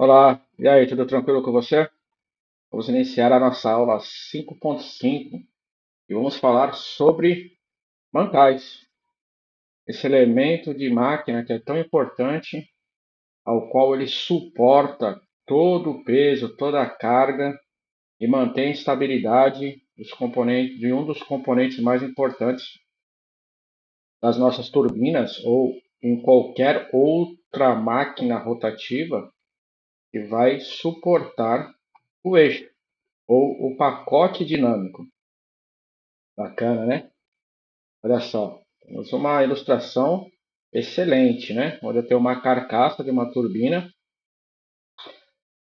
Olá, e aí, tudo tranquilo com você? Vamos iniciar a nossa aula 5.5 e vamos falar sobre mancais, esse elemento de máquina que é tão importante, ao qual ele suporta todo o peso, toda a carga e mantém a estabilidade dos componentes, de um dos componentes mais importantes das nossas turbinas ou em qualquer outra máquina rotativa que vai suportar o eixo ou o pacote dinâmico. Bacana, né? Olha só, temos uma ilustração excelente, né? Onde eu tenho uma carcaça de uma turbina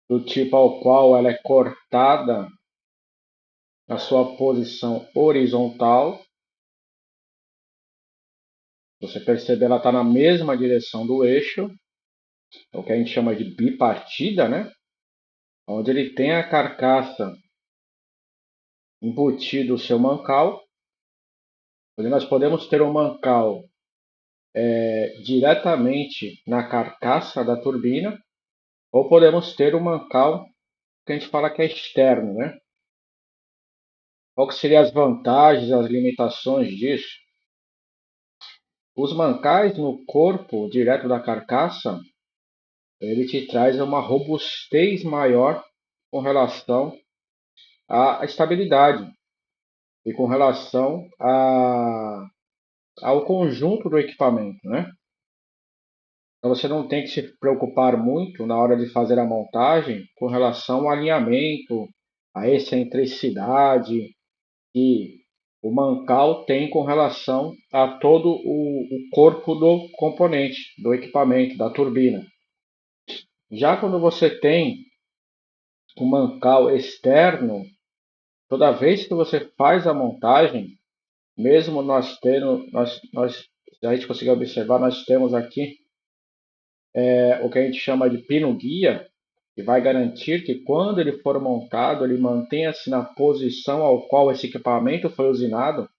do tipo ao qual ela é cortada na sua posição horizontal. Você percebe, ela está na mesma direção do eixo, o que a gente chama de bipartida, né? Onde ele tem a carcaça embutido o seu mancal, onde nós podemos ter um mancal diretamente na carcaça da turbina, ou podemos ter um mancal que a gente fala que é externo, né? Qual que seriam as vantagens, as limitações disso? Os mancais no corpo direto da carcaça, ele te traz uma robustez maior com relação à estabilidade e com relação ao conjunto do equipamento, né? Então você não tem que se preocupar muito na hora de fazer a montagem com relação ao alinhamento, à excentricidade que o mancal tem com relação a todo o corpo do componente, do equipamento, da turbina. Já quando você tem o mancal externo, toda vez que você faz a montagem, mesmo nós tendo, se a gente conseguir observar, nós temos aqui o que a gente chama de pino guia, que vai garantir que quando ele for montado, ele mantenha-se na posição ao qual esse equipamento foi usinado,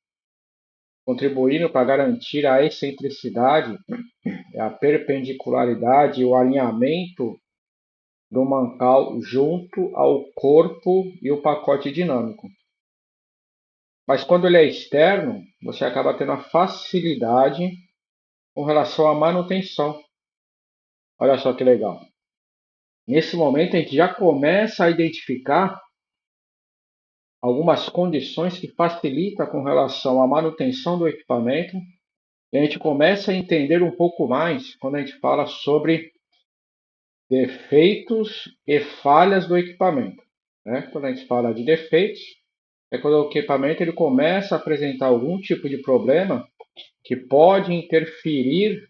contribuindo para garantir a excentricidade, a perpendicularidade e o alinhamento do mancal junto ao corpo e o pacote dinâmico. Mas quando ele é externo, você acaba tendo a facilidade com relação à manutenção. Olha só que legal. Nesse momento a gente já começa a identificar algumas condições que facilitam com relação à manutenção do equipamento. E a gente começa a entender um pouco mais quando a gente fala sobre defeitos e falhas do equipamento, né? Quando a gente fala de defeitos, é quando o equipamento ele começa a apresentar algum tipo de problema que pode interferir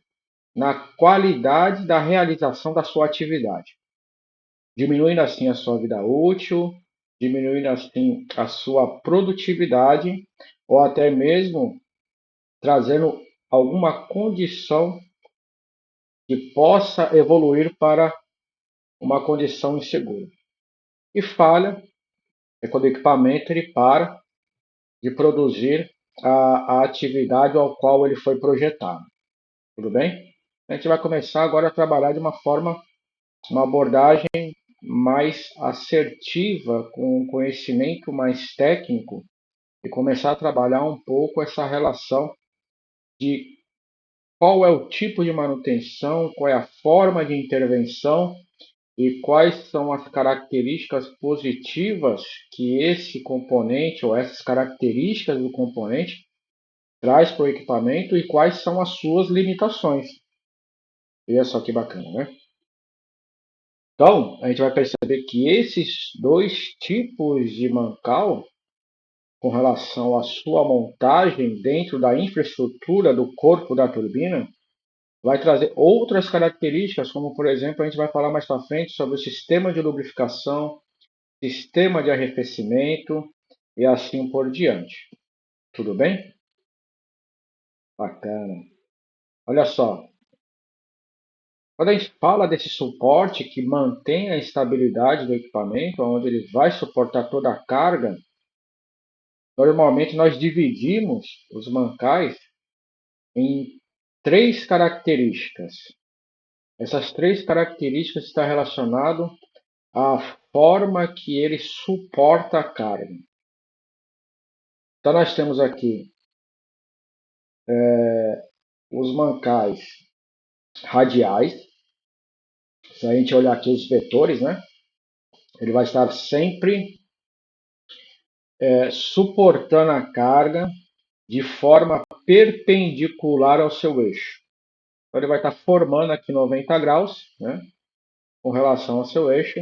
na qualidade da realização da sua atividade, diminuindo assim a sua vida útil, diminuindo assim a sua produtividade ou até mesmo trazendo alguma condição que possa evoluir para uma condição insegura. E falha é quando o equipamento ele para de produzir a atividade ao qual ele foi projetado. Tudo bem? A gente vai começar agora a trabalhar de uma abordagem mais assertiva, com um conhecimento mais técnico e começar a trabalhar um pouco essa relação de qual é o tipo de manutenção, qual é a forma de intervenção e quais são as características positivas que esse componente ou essas características do componente traz para o equipamento e quais são as suas limitações. Olha só que bacana, né? Então, a gente vai perceber que esses dois tipos de mancal, com relação à sua montagem dentro da infraestrutura do corpo da turbina, vai trazer outras características, como por exemplo, a gente vai falar mais para frente sobre o sistema de lubrificação, sistema de arrefecimento e assim por diante. Tudo bem? Bacana. Olha só, quando a gente fala desse suporte que mantém a estabilidade do equipamento, onde ele vai suportar toda a carga, normalmente nós dividimos os mancais em três características. Essas três características estão relacionadas à forma que ele suporta a carga. Então nós temos aqui os mancais radiais. Se a gente olhar aqui os vetores, né, ele vai estar sempre suportando a carga de forma perpendicular ao seu eixo. Então ele vai estar formando aqui 90 graus, né, com relação ao seu eixo,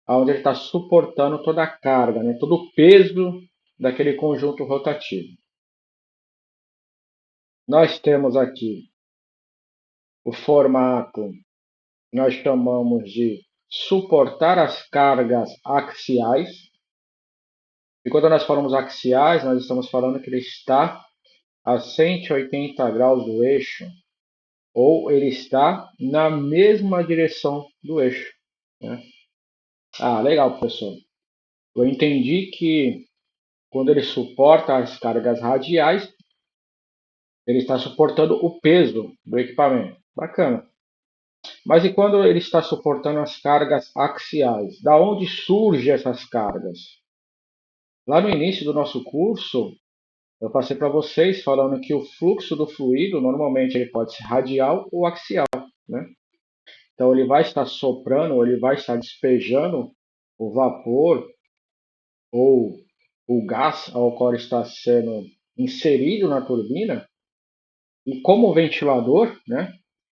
onde ele está suportando toda a carga, né, todo o peso daquele conjunto rotativo. Nós temos aqui o formato, nós chamamos de suportar as cargas axiais. E quando nós falamos axiais, nós estamos falando que ele está a 180 graus do eixo, ou ele está na mesma direção do eixo, né? Ah, legal, professor. Eu entendi que quando ele suporta as cargas radiais, ele está suportando o peso do equipamento. Bacana. Mas e quando ele está suportando as cargas axiais? Da onde surgem essas cargas? Lá no início do nosso curso, eu passei para vocês falando que o fluxo do fluido, normalmente ele pode ser radial ou axial, né? Então ele vai estar soprando, ou ele vai estar despejando o vapor ou o gás ao qual está sendo inserido na turbina, e como ventilador, né,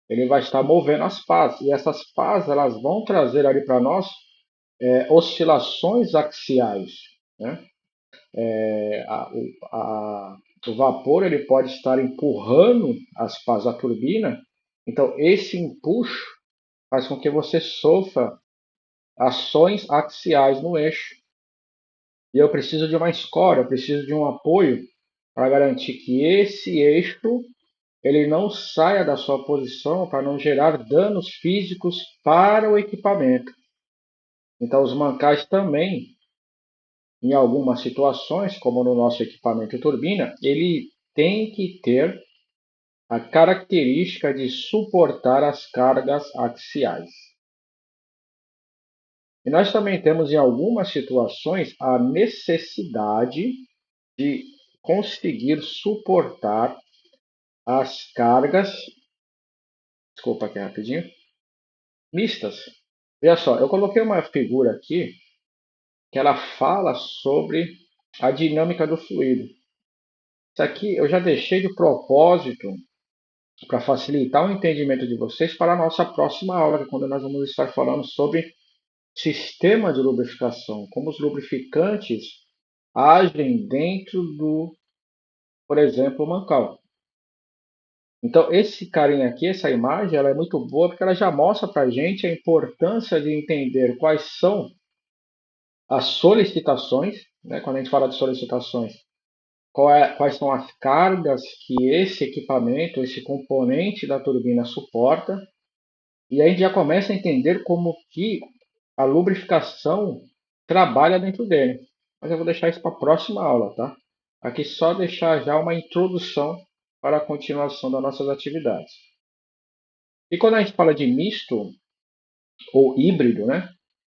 ele vai estar movendo as pás, e essas pás elas vão trazer ali para nós oscilações axiais, né? É, o vapor ele pode estar empurrando as pás da turbina, então esse empuxo faz com que você sofra ações axiais no eixo. E eu preciso de uma escora, eu preciso de um apoio para garantir que esse eixo ele não saia da sua posição para não gerar danos físicos para o equipamento. Então os mancais também, em algumas situações, como no nosso equipamento turbina, ele tem que ter a característica de suportar as cargas axiais. E nós também temos em algumas situações a necessidade de conseguir suportar as cargas, desculpa aqui rapidinho, mistas. Veja só, eu coloquei uma figura aqui que ela fala sobre a dinâmica do fluido. Isso aqui eu já deixei de propósito para facilitar o entendimento de vocês para a nossa próxima aula, que é quando nós vamos estar falando sobre sistema de lubrificação, como os lubrificantes agem dentro do, por exemplo, o mancal. Então, esse carinha aqui, essa imagem, ela é muito boa porque ela já mostra para a gente a importância de entender quais são as solicitações, né? Quando a gente fala de solicitações, quais são as cargas que esse equipamento, esse componente da turbina suporta, e aí a gente já começa a entender como que a lubrificação trabalha dentro dele. Mas eu vou deixar isso para a próxima aula, tá? Aqui só deixar já uma introdução para a continuação das nossas atividades. E quando a gente fala de misto ou híbrido, né?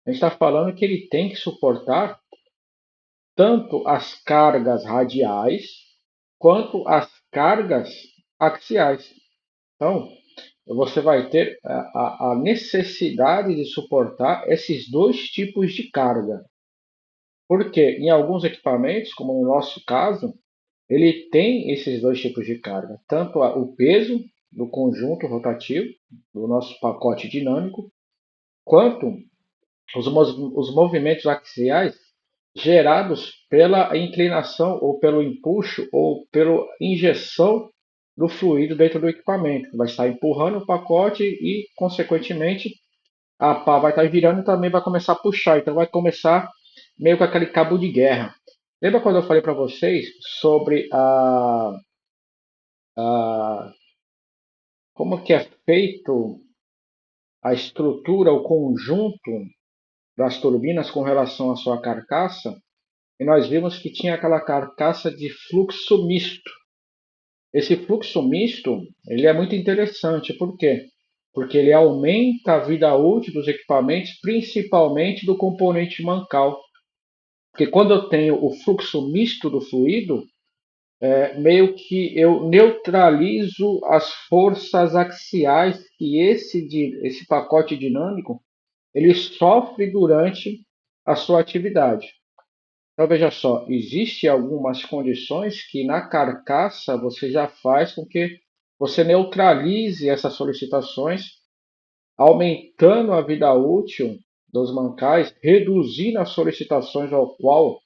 A gente está falando que ele tem que suportar tanto as cargas radiais quanto as cargas axiais. Então, você vai ter a necessidade de suportar esses dois tipos de carga. Porque em alguns equipamentos, como no nosso caso, ele tem esses dois tipos de carga, tanto o peso do conjunto rotativo, do nosso pacote dinâmico, quanto os movimentos axiais gerados pela inclinação ou pelo empuxo ou pela injeção do fluido dentro do equipamento, que vai estar empurrando o pacote e, consequentemente, a pá vai estar girando e também vai começar a puxar. Então vai começar meio com aquele cabo de guerra. Lembra quando eu falei para vocês sobre a como que é feito a estrutura, o conjunto das turbinas com relação à sua carcaça? E nós vimos que tinha aquela carcaça de fluxo misto. Esse fluxo misto ele é muito interessante, por quê? porque ele aumenta a vida útil dos equipamentos, principalmente do componente mancal. Porque quando eu tenho o fluxo misto do fluido, meio que eu neutralizo as forças axiais que esse pacote dinâmico ele sofre durante a sua atividade. Então veja só, existem algumas condições que na carcaça você já faz com que você neutralize essas solicitações, aumentando a vida útil dos mancais, reduzindo as solicitações ao qual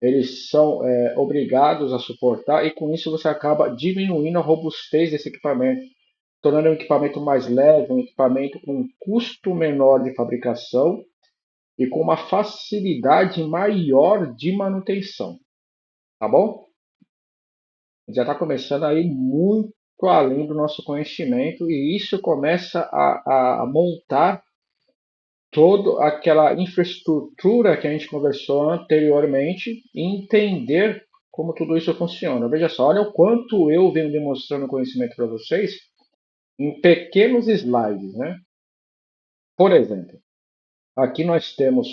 eles são obrigados a suportar, e com isso você acaba diminuindo a robustez desse equipamento, tornando um equipamento mais leve, um equipamento com um custo menor de fabricação e com uma facilidade maior de manutenção, tá bom? Já está começando a ir muito além do nosso conhecimento e isso começa a montar toda aquela infraestrutura que a gente conversou anteriormente e entender como tudo isso funciona. Veja só, olha o quanto eu venho demonstrando conhecimento para vocês em pequenos slides, né? Por exemplo, aqui nós temos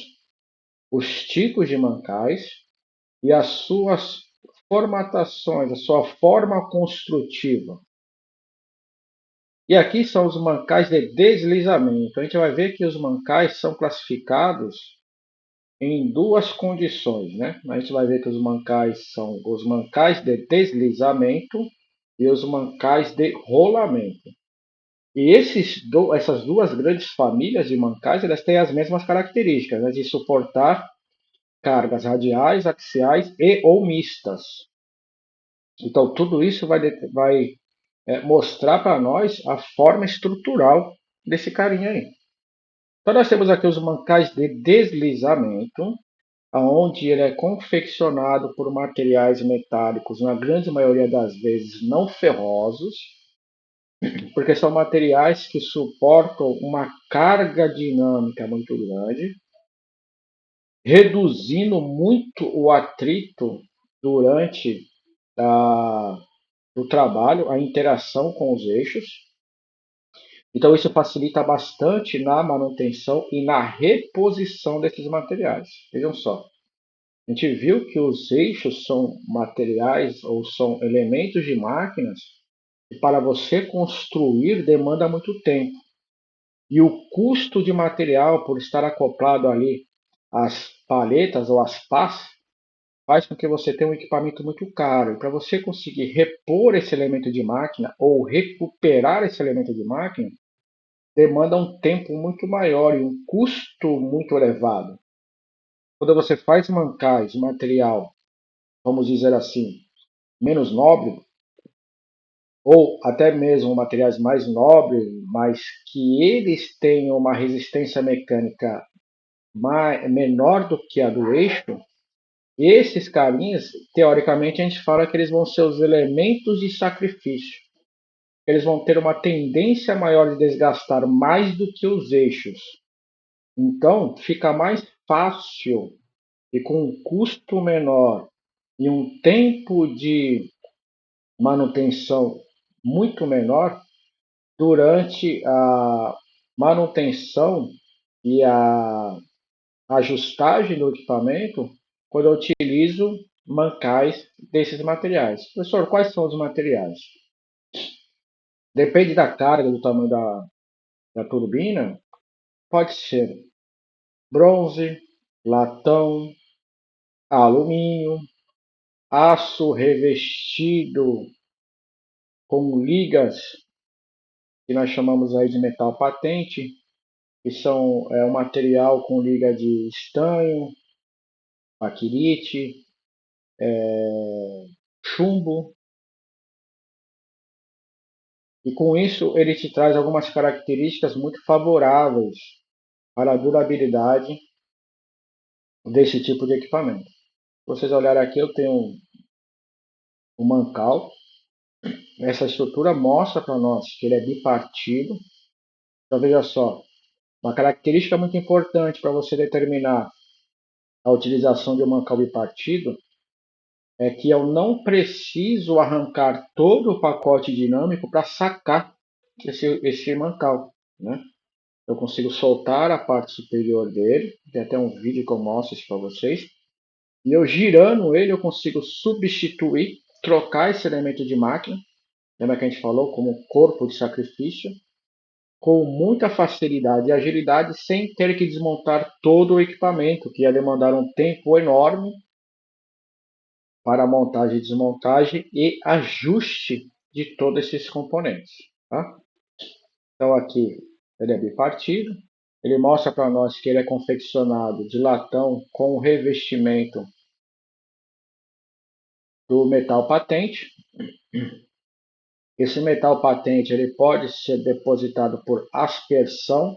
os tipos de mancais e as suas formatações, a sua forma construtiva. E aqui são os mancais de deslizamento. A gente vai ver que os mancais são classificados em duas condições, né? A gente vai ver que os mancais são os mancais de deslizamento e os mancais de rolamento. E essas duas grandes famílias de mancais, elas têm as mesmas características, né? De suportar cargas radiais, axiais e ou mistas. Então, tudo isso vai mostrar para nós a forma estrutural desse carinha aí. Então, nós temos aqui os mancais de deslizamento, onde ele é confeccionado por materiais metálicos, na grande maioria das vezes não ferrosos, porque são materiais que suportam uma carga dinâmica muito grande, reduzindo muito o atrito durante o trabalho, a interação com os eixos. Então, isso facilita bastante na manutenção e na reposição desses materiais. Vejam só, a gente viu que os eixos são materiais ou são elementos de máquinas que para você construir demanda muito tempo. E o custo de material por estar acoplado ali às paletas ou às pás faz com que você tenha um equipamento muito caro. E para você conseguir repor esse elemento de máquina ou recuperar esse elemento de máquina, demanda um tempo muito maior e um custo muito elevado. Quando você faz mancais, material, vamos dizer assim, menos nobre, ou até mesmo materiais mais nobres, mas que eles tenham uma resistência mecânica menor do que a do eixo, esses carinhas, teoricamente, a gente fala que eles vão ser os elementos de sacrifício. Eles vão ter uma tendência maior de desgastar mais do que os eixos. Então, fica mais fácil e com um custo menor e um tempo de manutenção muito menor durante a manutenção e a ajustagem do equipamento quando eu utilizo mancais desses materiais. Professor, quais são os materiais? Depende da carga, do tamanho da turbina, pode ser bronze, latão, alumínio, aço revestido com ligas que nós chamamos aí de metal patente, que são um material com liga de estanho, baquelite, chumbo, e com isso ele te traz algumas características muito favoráveis para a durabilidade desse tipo de equipamento. Se vocês olharem aqui, eu tenho um mancal. Essa estrutura mostra para nós que ele é bipartido. Então veja só, uma característica muito importante para você determinar a utilização de um mancal bipartido é que eu não preciso arrancar todo o pacote dinâmico para sacar esse mancal. né? Eu consigo soltar a parte superior dele, tem até um vídeo que eu mostro isso para vocês. E eu girando ele, eu consigo substituir, trocar esse elemento de máquina, lembra que a gente falou, como corpo de sacrifício, com muita facilidade e agilidade, sem ter que desmontar todo o equipamento, que ia demandar um tempo enorme para a montagem e desmontagem e ajuste de todos esses componentes. Tá? Então aqui ele é bipartido, ele mostra para nós que ele é confeccionado de latão com o revestimento do metal patente. Esse metal patente ele pode ser depositado por aspersão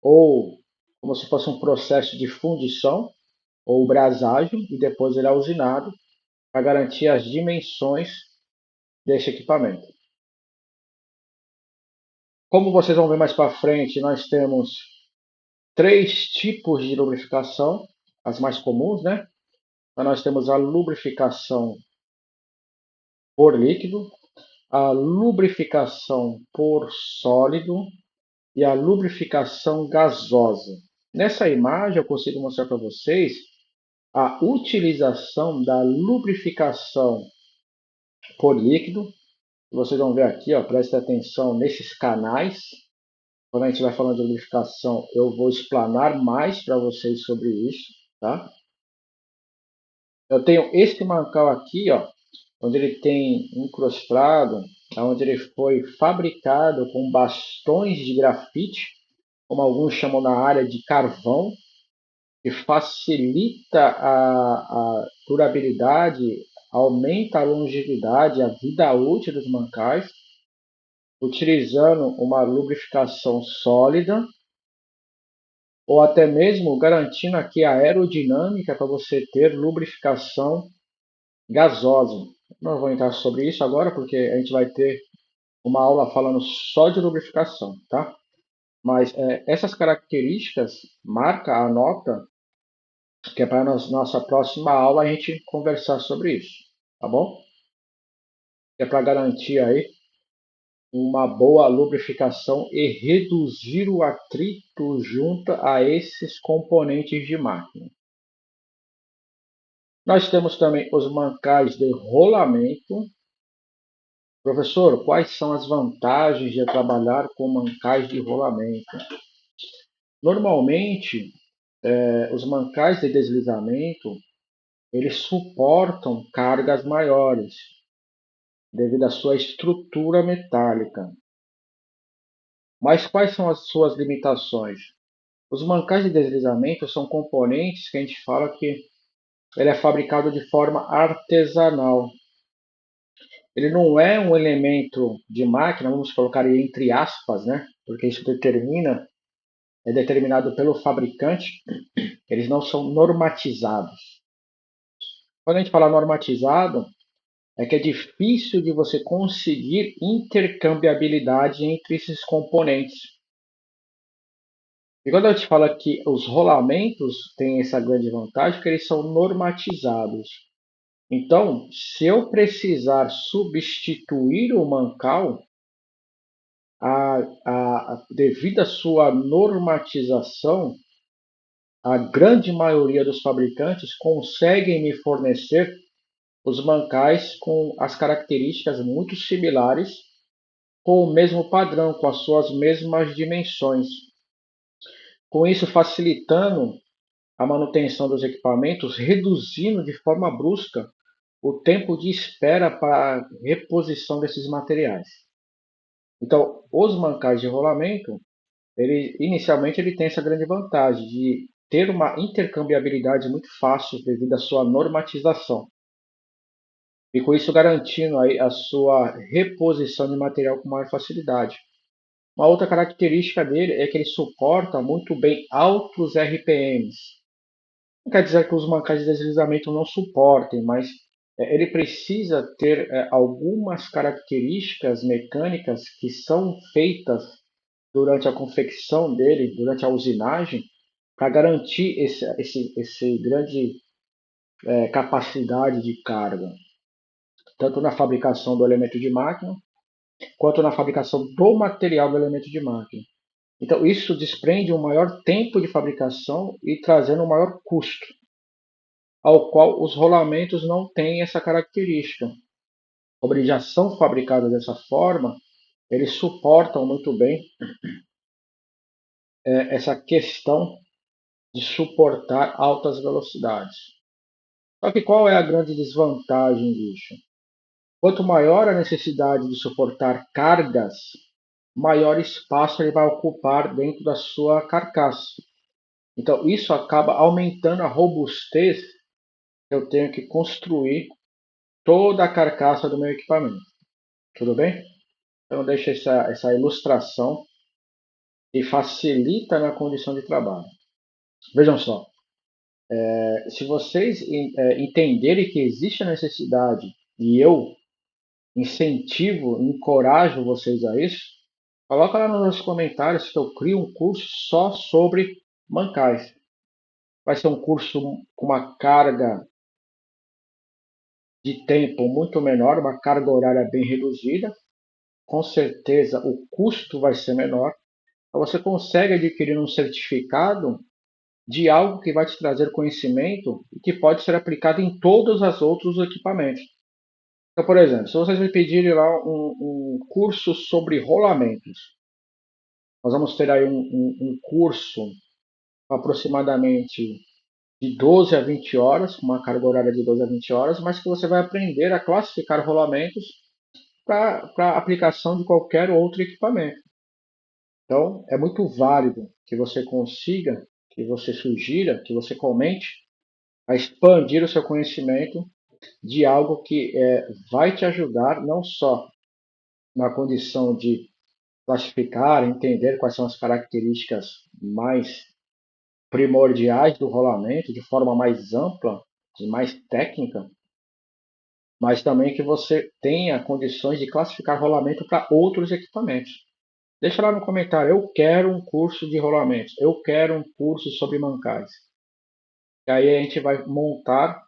ou como se fosse um processo de fundição ou brasagem e depois ele é usinado para garantir as dimensões desse equipamento. Como vocês vão ver mais para frente, nós temos três tipos de lubrificação, as mais comuns, né? Então, nós temos a lubrificação por líquido, a lubrificação por sólido e a lubrificação gasosa. Nessa imagem eu consigo mostrar para vocês a utilização da lubrificação por líquido. Vocês vão ver aqui, ó, preste atenção nesses canais. Quando a gente vai falando de lubrificação, eu vou explanar mais para vocês sobre isso, tá? Eu tenho este mancal aqui, ó, onde ele tem incrustado, onde ele foi fabricado com bastões de grafite, como alguns chamam na área de carvão, que facilita a durabilidade, aumenta a longevidade, a vida útil dos mancais, utilizando uma lubrificação sólida, ou até mesmo garantindo aqui a aerodinâmica para você ter lubrificação gasosa. Não vou entrar sobre isso agora, porque a gente vai ter uma aula falando só de lubrificação, tá? Mas essas características, marca a nota, que é para nossa próxima aula a gente conversar sobre isso, tá bom? É para garantir aí uma boa lubrificação e reduzir o atrito junto a esses componentes de máquina. Nós temos também os mancais de rolamento. Professor, quais são as vantagens de trabalhar com mancais de rolamento? Normalmente, os mancais de deslizamento, eles suportam cargas maiores, devido à sua estrutura metálica. Mas quais são as suas limitações? Os mancais de deslizamento são componentes que a gente fala que ele é fabricado de forma artesanal. Ele não é um elemento de máquina, vamos colocar aí entre aspas, né? Porque isso é determinado pelo fabricante, eles não são normatizados. Quando a gente fala normatizado, é que é difícil de você conseguir intercambiabilidade entre esses componentes. E quando eu te falo que os rolamentos têm essa grande vantagem, que eles são normatizados. Então, se eu precisar substituir o mancal, devido à sua normatização, a grande maioria dos fabricantes conseguem me fornecer os mancais com as características muito similares, com o mesmo padrão, com as suas mesmas dimensões. Com isso, facilitando a manutenção dos equipamentos, reduzindo de forma brusca o tempo de espera para a reposição desses materiais. Então, os mancais de rolamento, inicialmente ele tem essa grande vantagem de ter uma intercambiabilidade muito fácil devido à sua normatização. E com isso garantindo aí a sua reposição de material com maior facilidade. Uma outra característica dele é que ele suporta muito bem altos RPMs. Não quer dizer que os mancais de deslizamento não suportem, mas ele precisa ter algumas características mecânicas que são feitas durante a confecção dele, durante a usinagem, para garantir esse grande capacidade de carga, tanto na fabricação do elemento de máquina, quanto na fabricação do material do elemento de máquina. Então, isso desprende um maior tempo de fabricação e trazendo um maior custo, ao qual os rolamentos não têm essa característica. Como eles já são fabricados dessa forma, eles suportam muito bem essa questão de suportar altas velocidades. Só que qual é a grande desvantagem disso? Quanto maior a necessidade de suportar cargas, maior espaço ele vai ocupar dentro da sua carcaça. Então, isso acaba aumentando a robustez que eu tenho que construir toda a carcaça do meu equipamento. Tudo bem? Então, deixa essa ilustração e facilita a minha condição de trabalho. Vejam só, se vocês entenderem que existe a necessidade e eu incentivo, encorajo vocês a isso, coloca lá nos comentários que eu crio um curso só sobre mancais. Vai ser um curso com uma carga de tempo muito menor, uma carga horária bem reduzida. Com certeza o custo vai ser menor. Então, você consegue adquirir um certificado de algo que vai te trazer conhecimento e que pode ser aplicado em todos os outros equipamentos. Então, por exemplo, se vocês me pedirem lá um curso sobre rolamentos, nós vamos ter aí um curso aproximadamente de 12 a 20 horas, com uma carga horária de 12 a 20 horas, mas que você vai aprender a classificar rolamentos para aplicação de qualquer outro equipamento. Então, é muito válido que você consiga, que você sugira, que você comente a expandir o seu conhecimento de algo que vai te ajudar não só na condição de classificar, entender quais são as características mais primordiais do rolamento de forma mais ampla e mais técnica, mas também que você tenha condições de classificar rolamento para outros equipamentos. Deixa lá no comentário, eu quero um curso de rolamentos, eu quero um curso sobre mancais. E aí a gente vai montar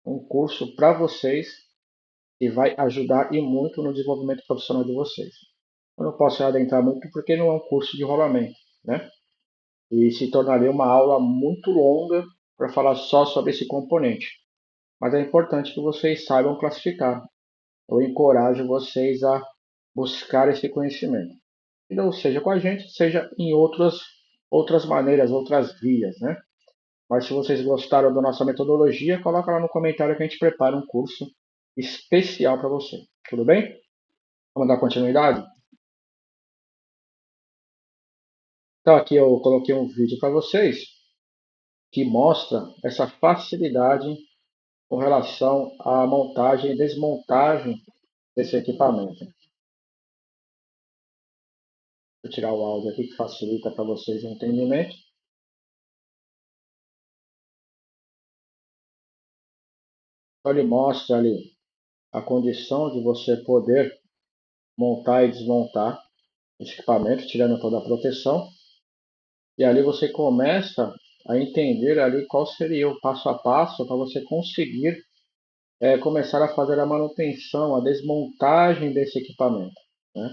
um curso para vocês e vai ajudar e muito no desenvolvimento profissional de vocês. Eu não posso adentrar muito porque não é um curso de rolamento, né? E se tornaria uma aula muito longa para falar só sobre esse componente. Mas é importante que vocês saibam classificar. Eu encorajo vocês a buscar esse conhecimento. Então, seja com a gente, seja em outras maneiras, outras vias, né? Mas se vocês gostaram da nossa metodologia, coloca lá no comentário que a gente prepara um curso especial para você. Tudo bem? Vamos dar continuidade? Então aqui eu coloquei um vídeo para vocês que mostra essa facilidade com relação à montagem e desmontagem desse equipamento. Vou tirar o áudio aqui que facilita para vocês o entendimento. Então ele mostra ali a condição de você poder montar e desmontar esse equipamento, tirando toda a proteção. E ali você começa a entender ali qual seria o passo a passo para você conseguir começar a fazer a manutenção, a desmontagem desse equipamento, né?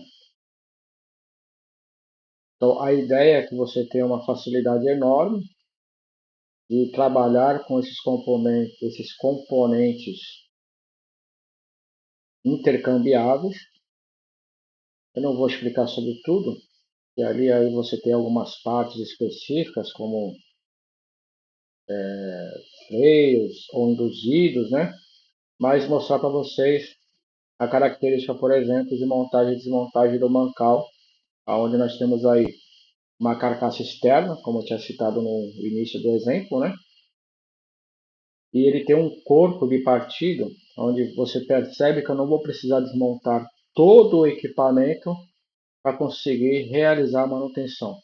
Então a ideia é que você tenha uma facilidade enorme de trabalhar com esses componentes intercambiáveis. Eu não vou explicar sobre tudo, e ali aí você tem algumas partes específicas como freios ou induzidos, né? Mas mostrar para vocês a característica, por exemplo, de montagem e desmontagem do mancal, onde nós temos aí uma carcaça externa, como eu tinha citado no início do exemplo, né? E ele tem um corpo bipartido, onde você percebe que eu não vou precisar desmontar todo o equipamento para conseguir realizar a manutenção.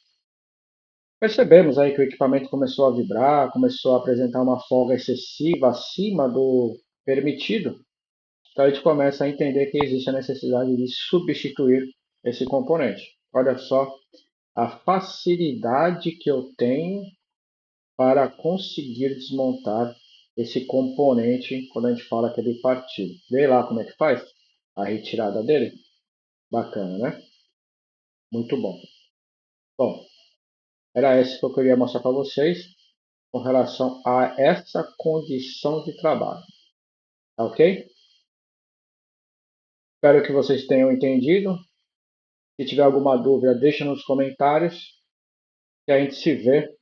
Percebemos aí que o equipamento começou a vibrar, começou a apresentar uma folga excessiva acima do permitido. Então a gente começa a entender que existe a necessidade de substituir esse componente. Olha só a facilidade que eu tenho para conseguir desmontar esse componente quando a gente fala que é bipartido. Vê lá como é que faz a retirada dele. Bacana, né? Muito bom. Bom, Era esse que eu queria mostrar para vocês com relação a essa condição de trabalho. Tá ok? Espero que vocês tenham entendido. Se tiver alguma dúvida, deixa nos comentários e a gente se vê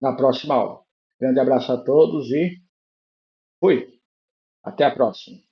na próxima aula. Grande abraço a todos e fui! Até a próxima!